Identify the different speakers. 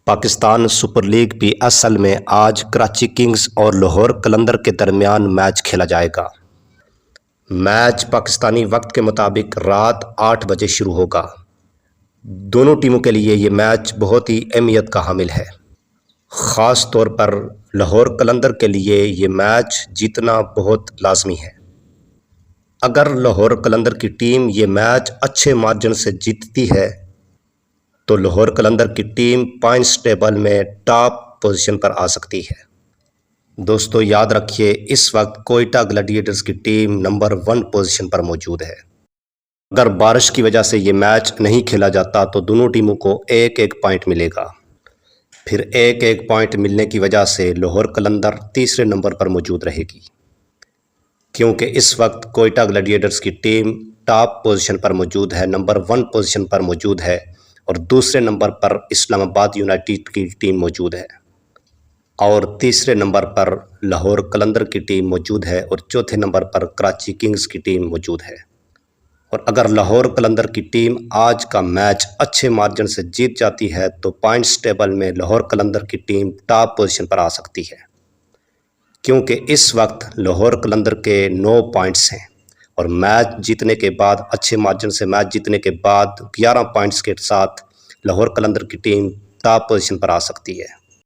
Speaker 1: Pakistan super league P S L میں آج Karachi Kings اور لاہور قلندر کے درمیان میچ کھیلا جائے گا۔ میچ پاکستانی وقت کے مطابق رات 8 بجے شروع ہوگا۔ دونوں ٹیموں کے لیے یہ میچ بہت ہی اہمیت کا حامل ہے۔ خاص طور پر لاہور قلندر کے لیے یہ میچ جیتنا بہت لازمی ہے۔ اگر لاہور قلندر کی ٹیم یہ میچ اچھے مارجن سے جیتتی ہے تو لاہور قلندر کی ٹیم پوائنٹس ٹیبل میں ٹاپ پوزیشن پر آ سکتی ہے۔ دوستو یاد رکھیے، اس وقت کوئٹہ گلیڈیٹرز کی ٹیم نمبر 1 پوزیشن پر موجود ہے۔ اگر بارش کی وجہ سے یہ میچ نہیں کھیلا جاتا تو دونوں ٹیموں کو ایک ایک پوائنٹ ملے گا۔ پھر ایک ایک پوائنٹ ملنے کی وجہ سے لاہور قلندر تیسرے نمبر پر موجود رہے گی، کیونکہ اس وقت کوئٹہ گلیڈیٹرز کی ٹیم ٹاپ پوزیشن پر موجود ہے، نمبر 1 پوزیشن پر موجود ہے، اور دوسرے نمبر پر اسلام آباد یونائٹڈ کی ٹیم موجود ہے، اور تیسرے نمبر پر لاہور قلندر کی ٹیم موجود ہے، اور چوتھے نمبر پر کراچی کنگز کی ٹیم موجود ہے۔ اور اگر لاہور قلندر کی ٹیم آج کا میچ اچھے مارجن سے جیت جاتی ہے تو پوائنٹس ٹیبل میں لاہور قلندر کی ٹیم ٹاپ پوزیشن پر آ سکتی ہے، کیونکہ اس وقت لاہور قلندر کے 9 پوائنٹس ہیں، اور میچ جیتنے کے بعد اچھے مارجن سے میچ جیتنے کے بعد 11 پوائنٹس کے ساتھ لاہور قلندر کی ٹیم ٹاپ پوزیشن پر آ سکتی ہے۔